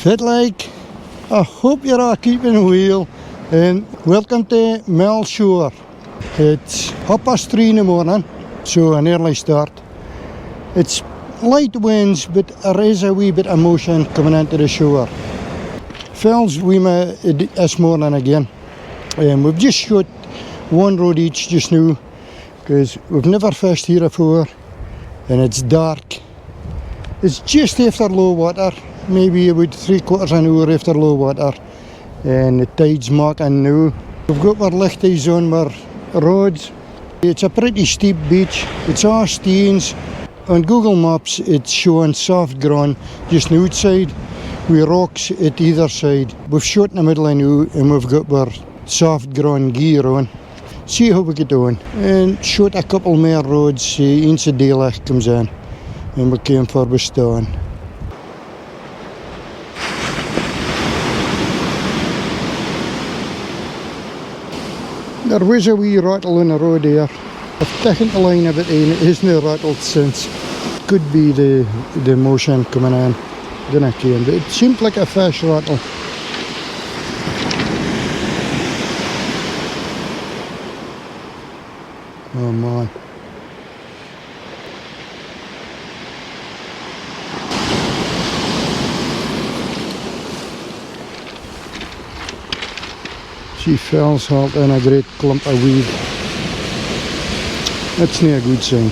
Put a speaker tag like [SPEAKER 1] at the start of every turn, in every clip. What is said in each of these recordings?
[SPEAKER 1] Fit like, I hope you're all keeping well, and welcome to Melshore. It's 3:30 in the morning, so an early start. It's light winds, but there is a wee bit of motion coming into the shore. Phil's with me this morning again. We've just shot one rod each just now, because we've never fished here before, and it's dark. It's just after low water, maybe about 3/4 an hour after low water, and the tide's marking now. We've got our lichties on our roads. It's a pretty steep beach. It's all stones. On Google Maps it's showing soft ground just outside with rocks at either side. We've shot in the middle now and we've got our soft ground gear on. See how we get on. And shot a couple more roads once the daylight comes in. And we came for the stone. There was a wee rattle on the road there. I've taken the line a bit in, it hasn't rattled since. Could be the motion coming in, then I came, but it seemed like a fish rattle. Oh man. She falls halt in a great clump of weed. That's not a good sign.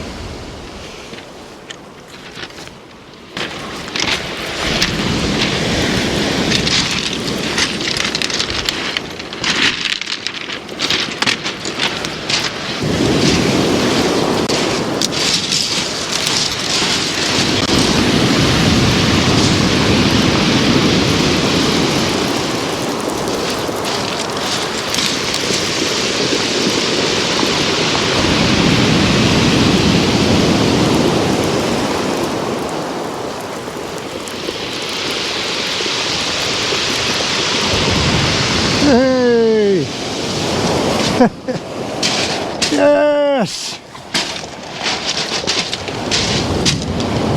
[SPEAKER 1] Hey! Yes!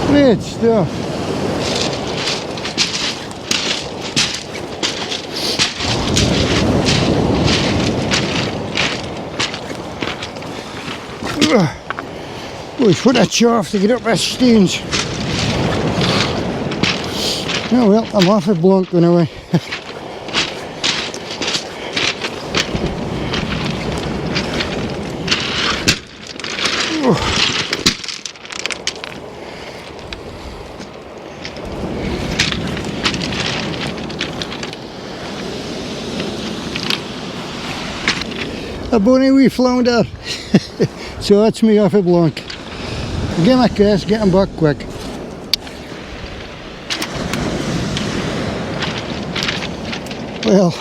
[SPEAKER 1] Great stuff. Boy, what a chaff to get up these stones. Oh well, I'm half a blank anyway. A bonny wee flounder. So that's me off a blank. Give him a kiss, get him back quick. Well,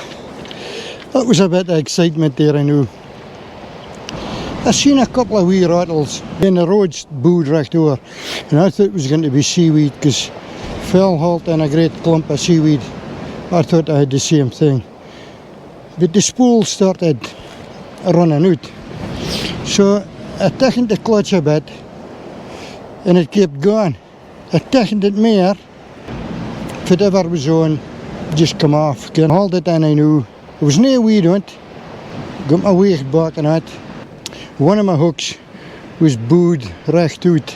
[SPEAKER 1] that was a bit of excitement there, I know. I seen a couple of wee rattles, then the roads booed right over, and I thought it was going to be seaweed, because Phil halt in a great clump of seaweed. I thought I had the same thing. But the spool started running out, so I tightened the clutch a bit and it kept going. I tightened it more, whatever was on just come off. Can hold it in, I knew. There was no weed on it. Got my weight back on it. One of my hooks was booed right out.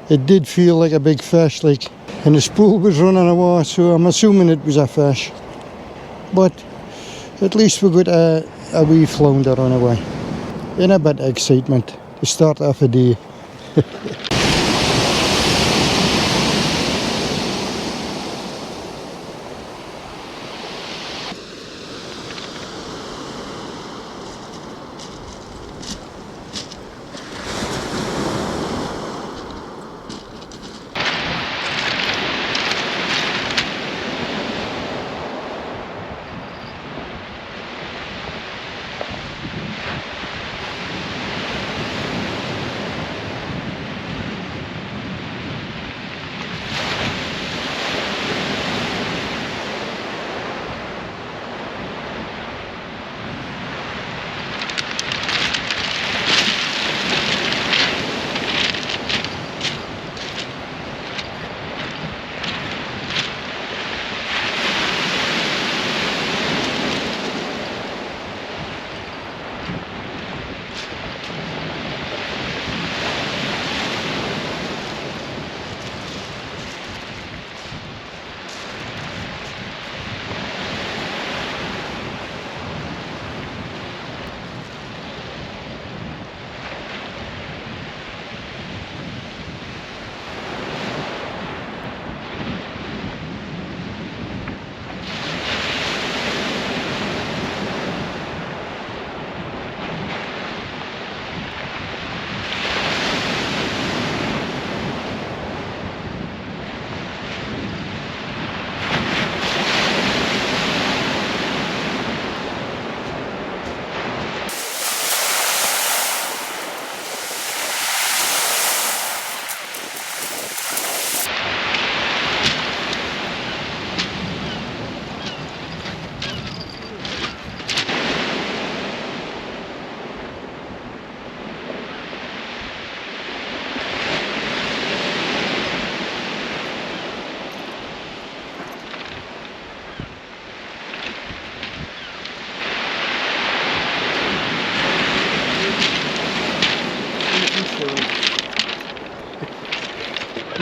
[SPEAKER 1] It did feel like a big fish, like, and the spool was running away, so I'm assuming it was a fish. But at least we got a wee flounder on the way. And a bit of excitement to start off a day.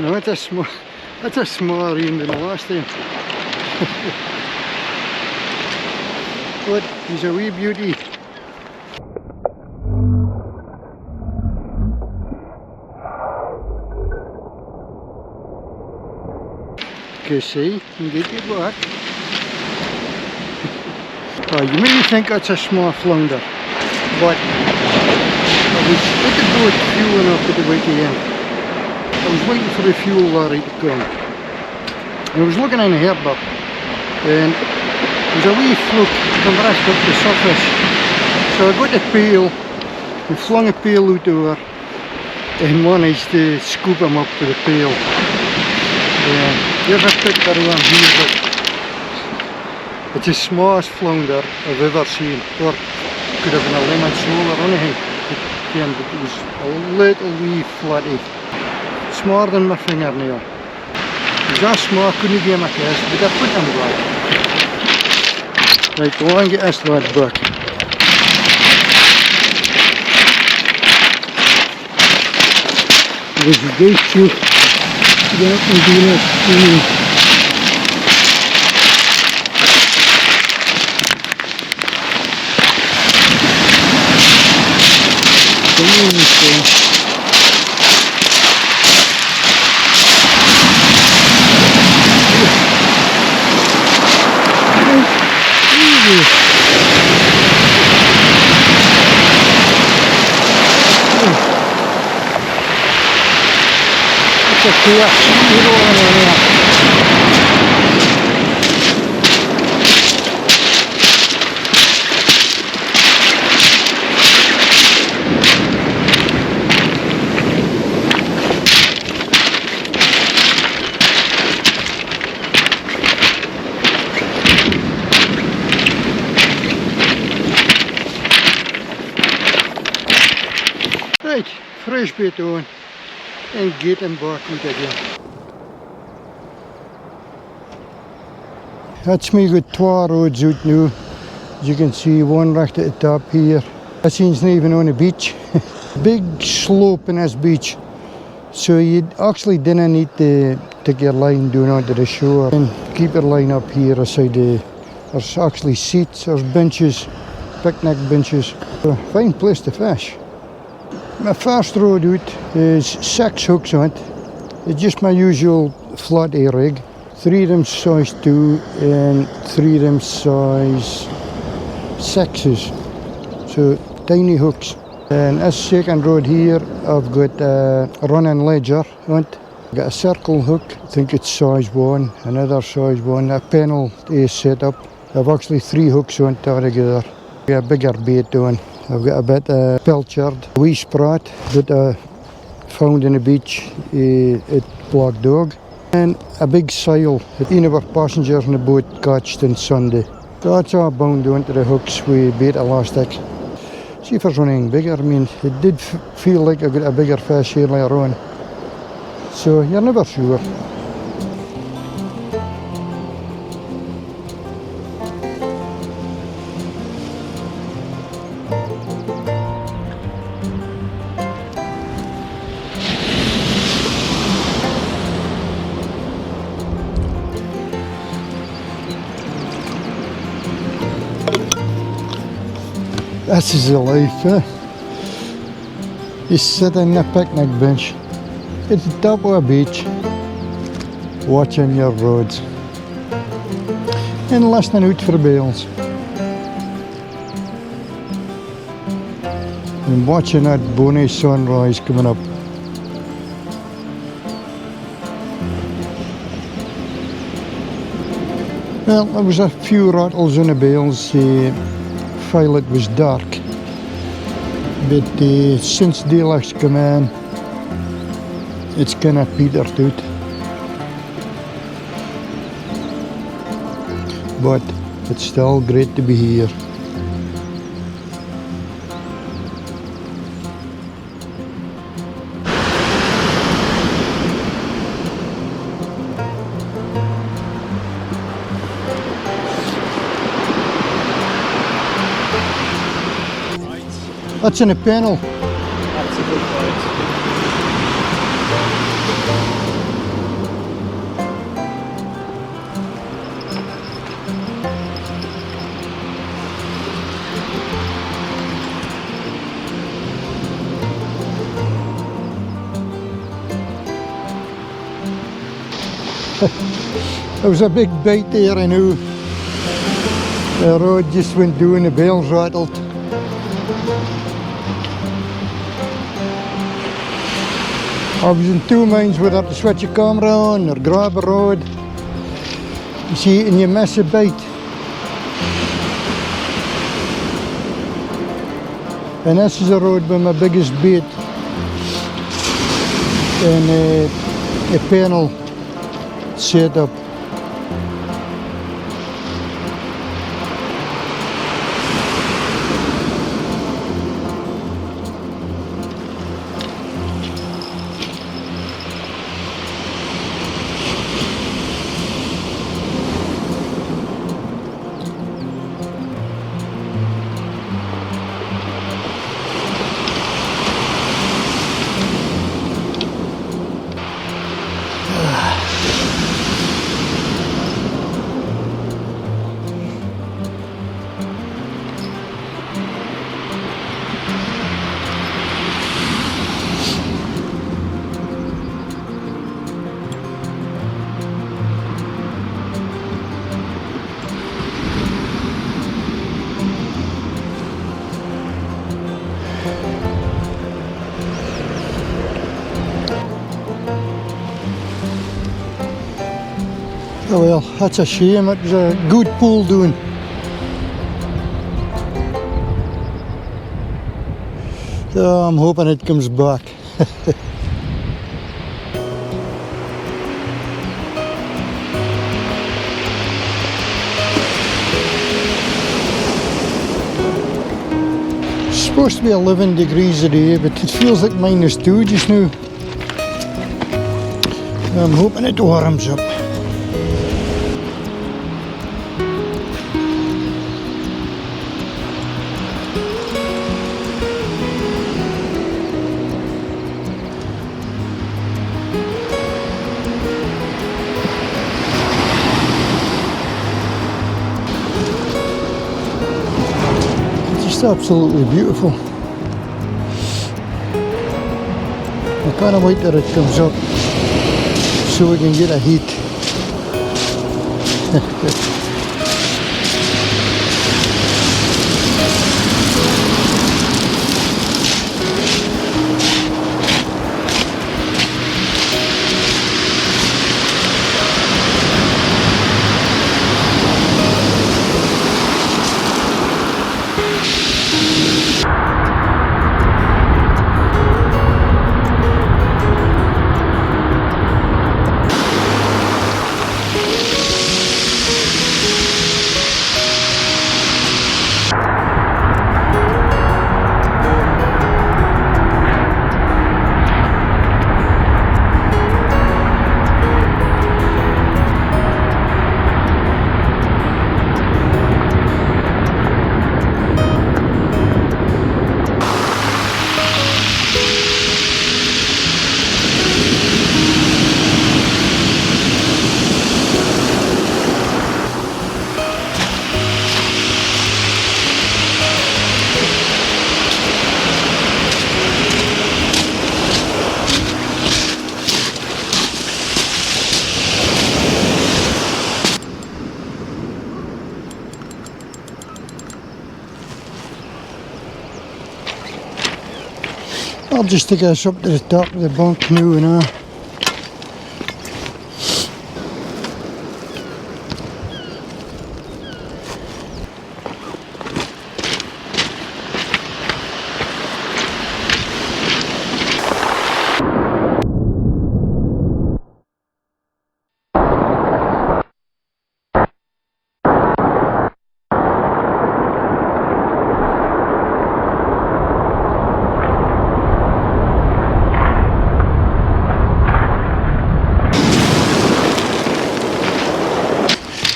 [SPEAKER 1] No, it's a smaller even than the last time. But he's a wee beauty. Okay, see, you can get your back. Oh, you may think that's a small flounder, but I was at the boat fueling up at the weekend. I was waiting for the fuel lorry to come. And I was looking in the harbour, and there's a wee fluke come right up the surface. So I got the pail, and flung a pail out over, and managed to scoop him up with a pail. Here's a picture of him here, but it's the smallest flounder I've ever seen. Or could have been a lemon sole or anything. But it was a little wee flatty. Smaller than my fingernail. It was that small, I couldn't give him a kiss, but I put him back. Right, go and get this lad back. There's the gate too. Get up and do this. Right, fresh bait on and get him back out again. That's me got 2 roads out now. As you can see, one right at the top here. This ain't even on a beach. Big slope in this beach. So you actually didn't need to take your line down onto the shore and keep your line up here aside the. There's actually seats, there's benches, picnic benches. So, fine place to fish. My first rod out is 6 hooks on it. It's just my usual flat A rig. 3 of them size 2 and 3 of them size 6s. So tiny hooks. And this second rod here, I've got a running ledger on it. I've got a circle hook, I think it's size 1, another size 1, a Pennan is set up. I've actually 3 hooks on it altogether. I've got a bigger bait on. I've got a bit of pilchard, a wee sprat that I found in the beach at Black Dog, and a big sail that one of our passengers in the boat catched on Sunday. So that's all bound onto the hooks with bait elastic. See if there's anything bigger. I mean, it did feel like I got a bigger fish here later on. So you're never sure. This is the life, eh? You sit on a picnic bench at the top of a beach, watching your roads and listening out for bales and watching that bonny sunrise coming up. Well, there was a few rattles in the bales while it was dark, but since daylight's come in, it's kind of petered out. But it's still great to be here. That's in a panel.
[SPEAKER 2] That's a good point.
[SPEAKER 1] There was a big bite there, I know. The road just went down, the bells rattled. I was in two minds whether to switch your camera on or grab a rod. You see, and you miss a bite. And this is the road with my biggest bait. And a panel set up. Oh well, that's a shame. It was a good pull doing. So I'm hoping it comes back. It's supposed to be 11 degrees a day, but it feels like -2 just now. I'm hoping it warms up. It's absolutely beautiful. I kind of wait till it comes up so we can get a heat. I'll just take us up to the top of the bunk now and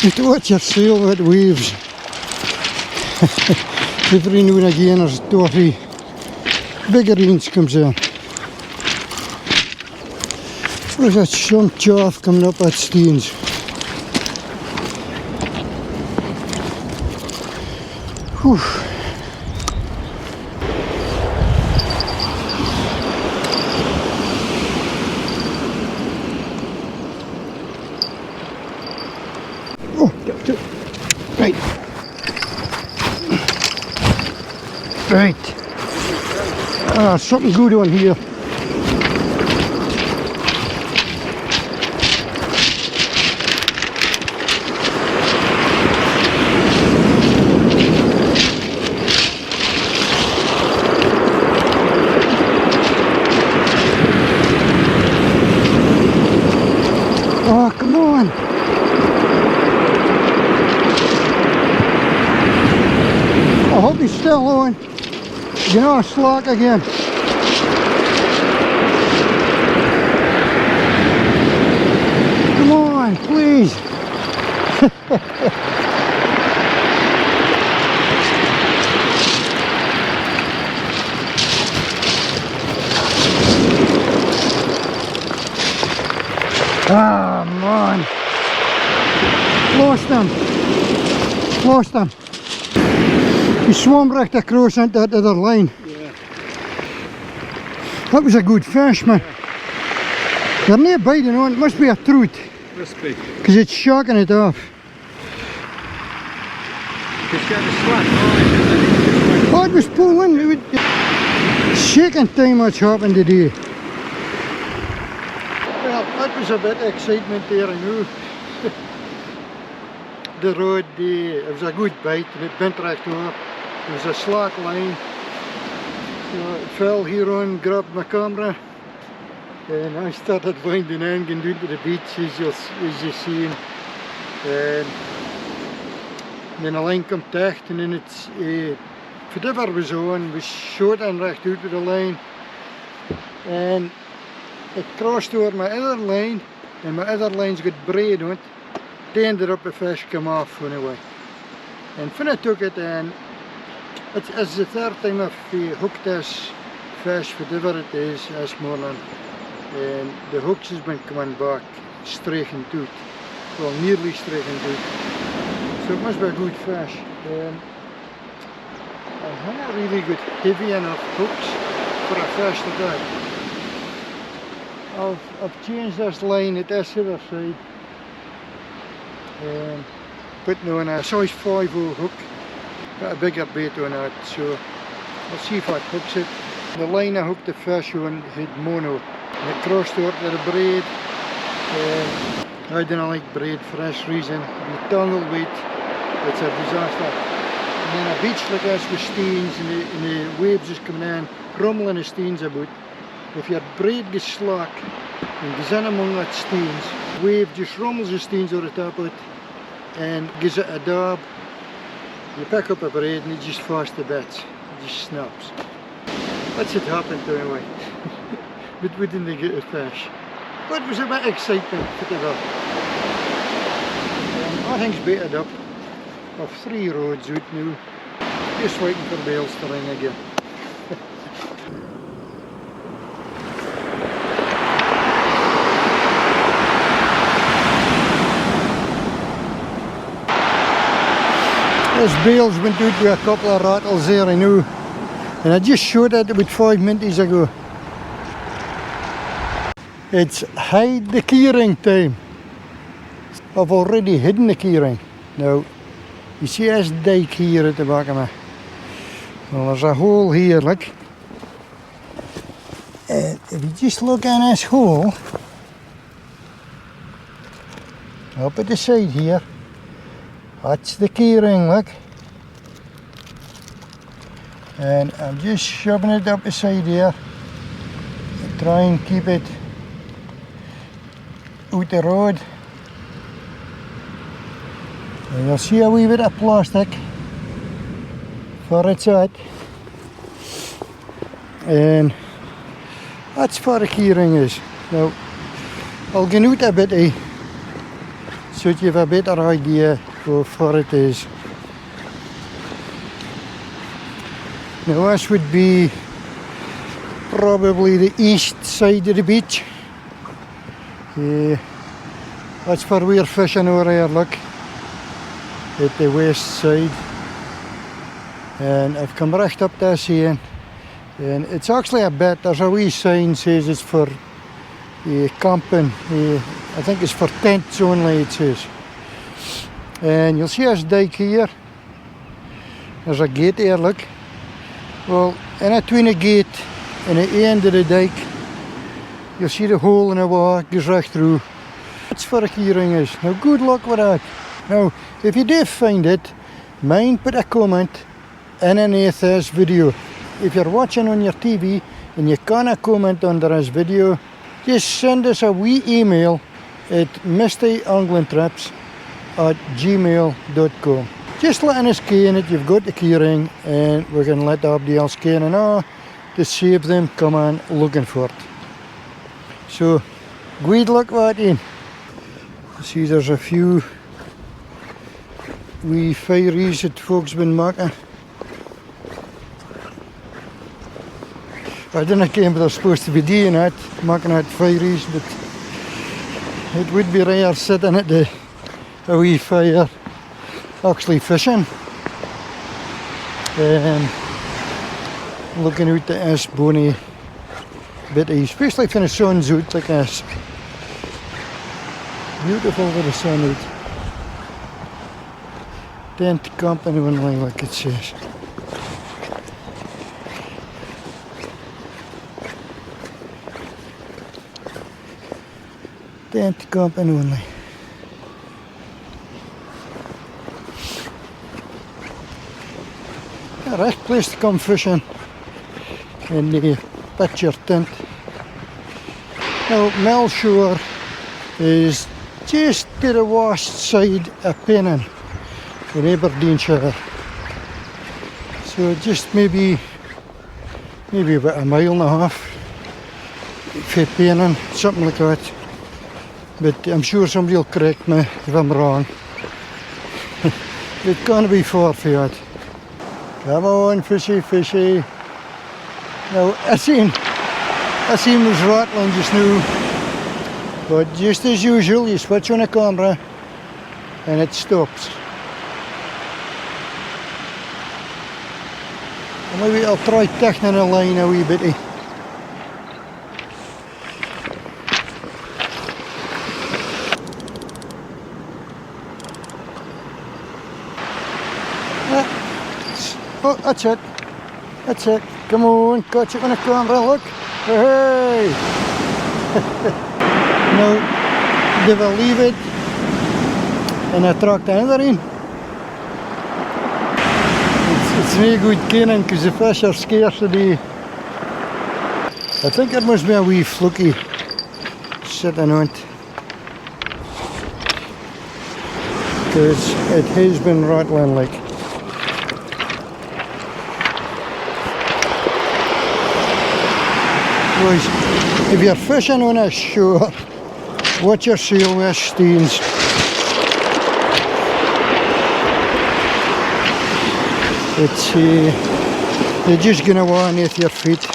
[SPEAKER 1] you have to watch your sail with waves. Every now and again there's 2 or 3 bigger ones comes in. There's that some chaff coming up at Steens. Whew. Right. Ah, something good on here. Oh, come on. I hope he's still on. You know, slack again. Come on, please. Ah, man. Lost him. Lost him. He swam right across into that other line.
[SPEAKER 2] Yeah.
[SPEAKER 1] That was a good fish, man. They're not biting on, it must be a truth.
[SPEAKER 2] Must be.
[SPEAKER 1] Because it's shocking it off.
[SPEAKER 2] It's got a slack line.
[SPEAKER 1] Oh, it was pulling. It was second time that's happened today. Well, that was a bit of excitement there, I know. The rod, it was a good bite and it bent right over. It was a slack line. So it fell here on, grabbed my camera, and I started winding in, going down to the beach as you see. And then a line come tacht, and then it's whatever was on was short and right out with the line. And it crossed over my other line, and my other line's got braid on it. They ended up a fish come off anyway. And when I took it, and it's the third time I've hooked this fish, whatever it is, this morning. And the hooks has been coming back straight and tooth. Well, nearly straight and tooth. So it must be a good fish. I haven't really got heavy enough hooks for a fish today. I've changed this line at this other side. Putting on a size 5/0 hook. Got a bigger bait on that, so I'll see if that hooks it. The line I hooked the fish on had mono. And it crossed over to the braid. I don't like braid for this reason. The tangle weight, it's a disaster. And then a beach like this with steins and the waves is coming in, rumbling the steins about. If your braid gets slack and goes in among that steins, wave just rumbles the steins over the top of it and gives it a dab. You pick up a braid and it just falls to bits. It just snaps. That's what happened to anyway. But we didn't get a fish. But it was a bit of excitement for the dog. Everything's baited up. I've 3 rods out now. Just waiting for bales to ring again. This bale's went out with a couple of rattles there, I know. And I just showed it about 5 minutes ago. It's hide the keyring time. I've already hidden the keyring. Now, you see this dike here at the back of me. Well, there's a hole here, look. And if you just look in this hole, up at the side here, that's the keyring, look. And I'm just shoving it up the side here to try and keep it out the road. And you'll see a wee bit of plastic for its out. And that's where the keyring is. Now, I'll get out a bit so that you have a better idea of where it is. Now this would be probably the east side of the beach. That's where we're fishing over here, look, at the west side. And I've come right up this here, and it's actually a bit, there's a wee sign says it's for camping, I think it's for tents only, it says. And you'll see this dike here, there's a gate here, look. Well, in between the gate and the end of the dike, you'll see the hole in the wall goes right through. That's where a keyring is. Now good luck with that. Now, if you do find it, mind put a comment underneath this video. If you're watching on your TV and you can't comment under this video, just send us a wee email at mistyanglintrips@gmail.com. Just letting us ken that you've got the keyring, and we can let everybody else ken, and to save them come on looking for it. So, good luck with it. See, there's a few wee fireys that folks been making. I didn't think they're supposed to be doing that, making that fireys, but it would be rare sitting at a wee fire actually fishing and looking out at this bonny bit of, especially when the sun's out like this. Beautiful with the sun out. Tent camping only, like it says. Tent camping only. A right place to come fishing in the picture tent. Now, Melshore is just to the west side of Pennan in Aberdeenshire. So just maybe about a mile and a half from Pennan, something like that. But I'm sure somebody will correct me if I'm wrong. It can't be far for that. Come on, fishy, fishy. Now, I seen was rattling just now. But just as usual, you switch on the camera and it stops. And maybe I'll try tightening the line a wee bit. Oh, that's it. That's it. Come on, catch it on the camera, look. Hey! Now, do we leave it and attract another in? It's no good kenning because the fish are scarce today. I think there must be a wee fluky sitting on it, because it has been rattling like. Boys, if you're fishing on a shore, watch your sail with steens. It's you're just gonna want underneath your feet.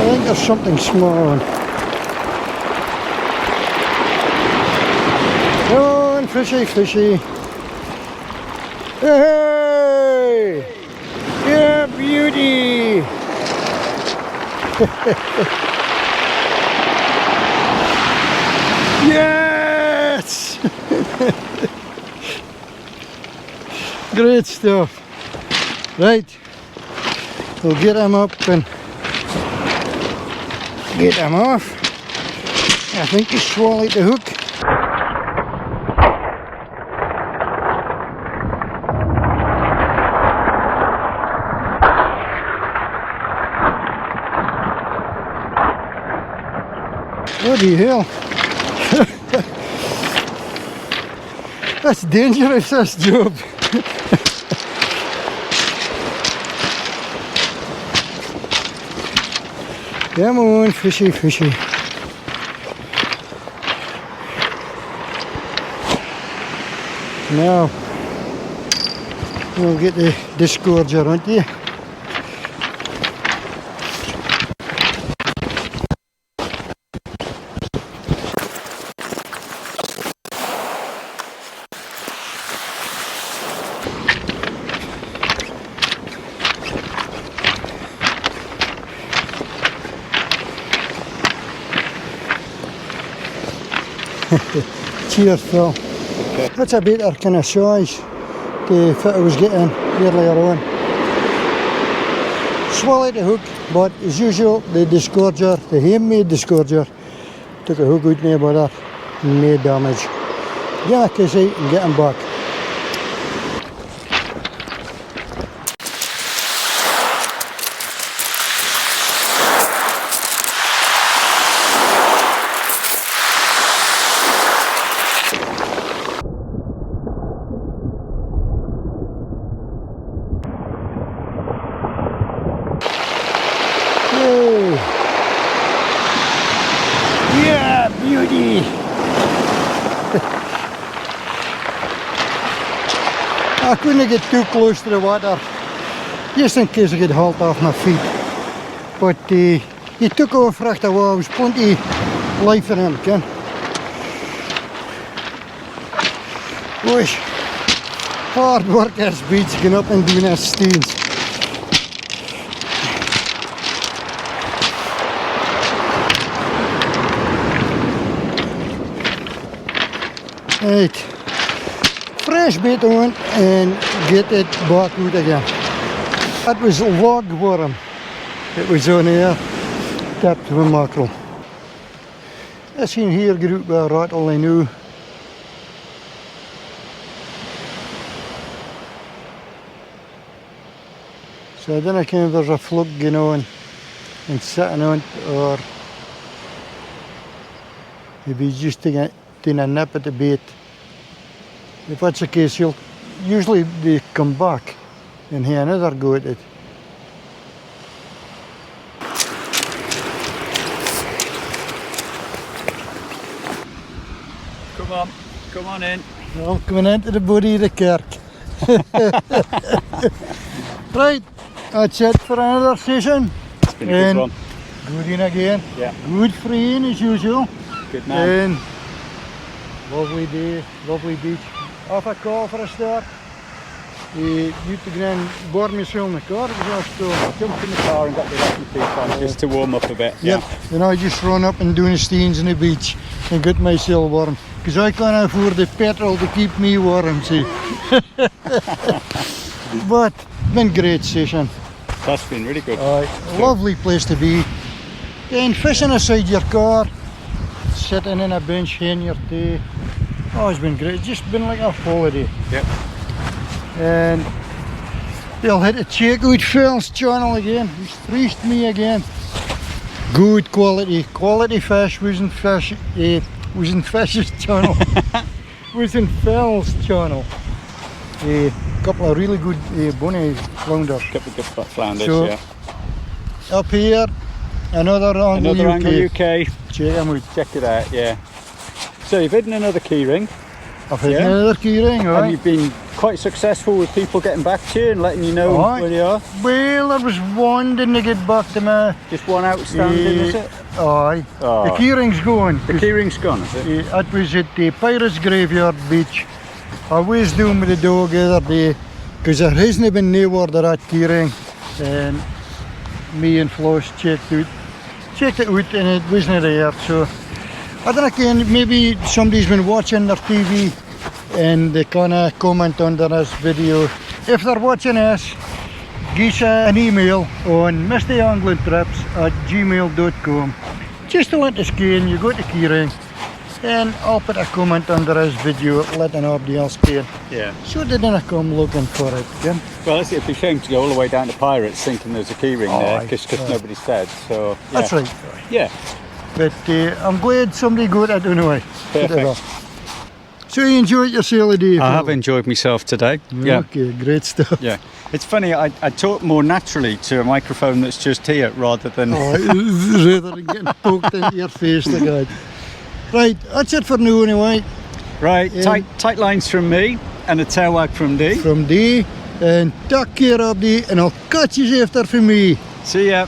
[SPEAKER 1] I think there's something small on. Fishy, fishy. Hey! Yeah, beauty! Yes! Great stuff. Right. We'll get him up and get him off. I think he swallowed the hook. Bloody hell. That's dangerous, this job. Come on, fishy, fishy. Now, we'll get the disgorger, aren't you? Cheers, Phil.
[SPEAKER 2] Okay.
[SPEAKER 1] That's a better kind of size the fit I was getting earlier on. Swallowed the hook, but as usual, the disgorger, the handmade disgorger, took a hook out there, but no damage. Get a kiss out and get him back. Yay! Yeah, beauty! I couldn't get too close to the water, just in case I get hauled off my feet. But he took off right away. There was plenty life in him, Ken. Boy, hard work as beats getting up and doing his steens. Right, fresh bait on and get it back out again. That was a log worm. It was on here, tapped with mackerel. I seen here get out by a rattle I knew. So I don't know if there's a fluke going on and sitting on it, or maybe he's just taking a nip at the bait. If that's the case, usually they come back and have another go at it.
[SPEAKER 2] Come on in.
[SPEAKER 1] Well, coming into the body of the kirk. Right, that's it for another session.
[SPEAKER 2] It's been a good one.
[SPEAKER 1] Good in again.
[SPEAKER 2] Yeah.
[SPEAKER 1] Good freeing as usual.
[SPEAKER 2] Good man.
[SPEAKER 1] And lovely day, lovely beach. Off a call for a start. You to go and board myself in the car. It was just
[SPEAKER 2] Jumped in the car and got the wrapping feet on just to warm up a bit.
[SPEAKER 1] Yep. And I just run up and doing steens on the beach and get myself warm. Because I can't afford the petrol to keep me warm, see. But been great session.
[SPEAKER 2] That's been really good.
[SPEAKER 1] Lovely place to be. And fishing aside your car, sitting in a bench in your tea. Oh, it's been great. It's just been like a holiday.
[SPEAKER 2] Yep.
[SPEAKER 1] And they'll hit a check out Phil's channel again. He's threesed me again. Good quality fish. Wasn't Fish's channel. Wasn't Phil's channel. A couple of really good bunny flounders.
[SPEAKER 2] Couple of good flounders,
[SPEAKER 1] So,
[SPEAKER 2] yeah.
[SPEAKER 1] Up here, another angle UK.
[SPEAKER 2] UK.
[SPEAKER 1] Check them out.
[SPEAKER 2] Check it out, yeah. So you've hidden another keyring.
[SPEAKER 1] I've hit another keyring,
[SPEAKER 2] And
[SPEAKER 1] right?
[SPEAKER 2] you've been quite successful with people getting back to you and letting you know where they are.
[SPEAKER 1] Well, there was one didn't get back to me.
[SPEAKER 2] Just one outstanding, is it?
[SPEAKER 1] Aye.
[SPEAKER 2] Oh.
[SPEAKER 1] The keyring's gone.
[SPEAKER 2] The keyring's gone, is it?
[SPEAKER 1] It was at the Pirates Graveyard Beach. I was doing with the dog the other day because there hasn't been nowhere to that keyring, and me and Floss checked it out and it wasn't there. So I don't know, maybe somebody's been watching their TV and they kind of comment under this video. If they're watching us, give us an email on mistyanglintrips@gmail.com just to let us know you got the keyring, and I'll put a comment under this video letting everybody else know.
[SPEAKER 2] Yeah.
[SPEAKER 1] So they didn't come looking for it. Yeah?
[SPEAKER 2] Well, it'd be a shame to go all the way down to Pirates thinking there's a keyring there
[SPEAKER 1] Aye.
[SPEAKER 2] because nobody said. So yeah.
[SPEAKER 1] That's right.
[SPEAKER 2] Yeah.
[SPEAKER 1] But I'm glad somebody got it anyway.
[SPEAKER 2] Perfect.
[SPEAKER 1] So you enjoyed yourself today?
[SPEAKER 2] I have enjoyed myself today. Yeah.
[SPEAKER 1] Okay, great stuff.
[SPEAKER 2] Yeah. It's funny, I talk more naturally to a microphone that's just here rather than...
[SPEAKER 1] Rather than getting poked into your face like that. Right, that's it for now anyway.
[SPEAKER 2] Right, tight lines from me and a tail wag from Dee.
[SPEAKER 1] From Dee, and take care of Dee, and I'll catch you after from me.
[SPEAKER 2] See ya.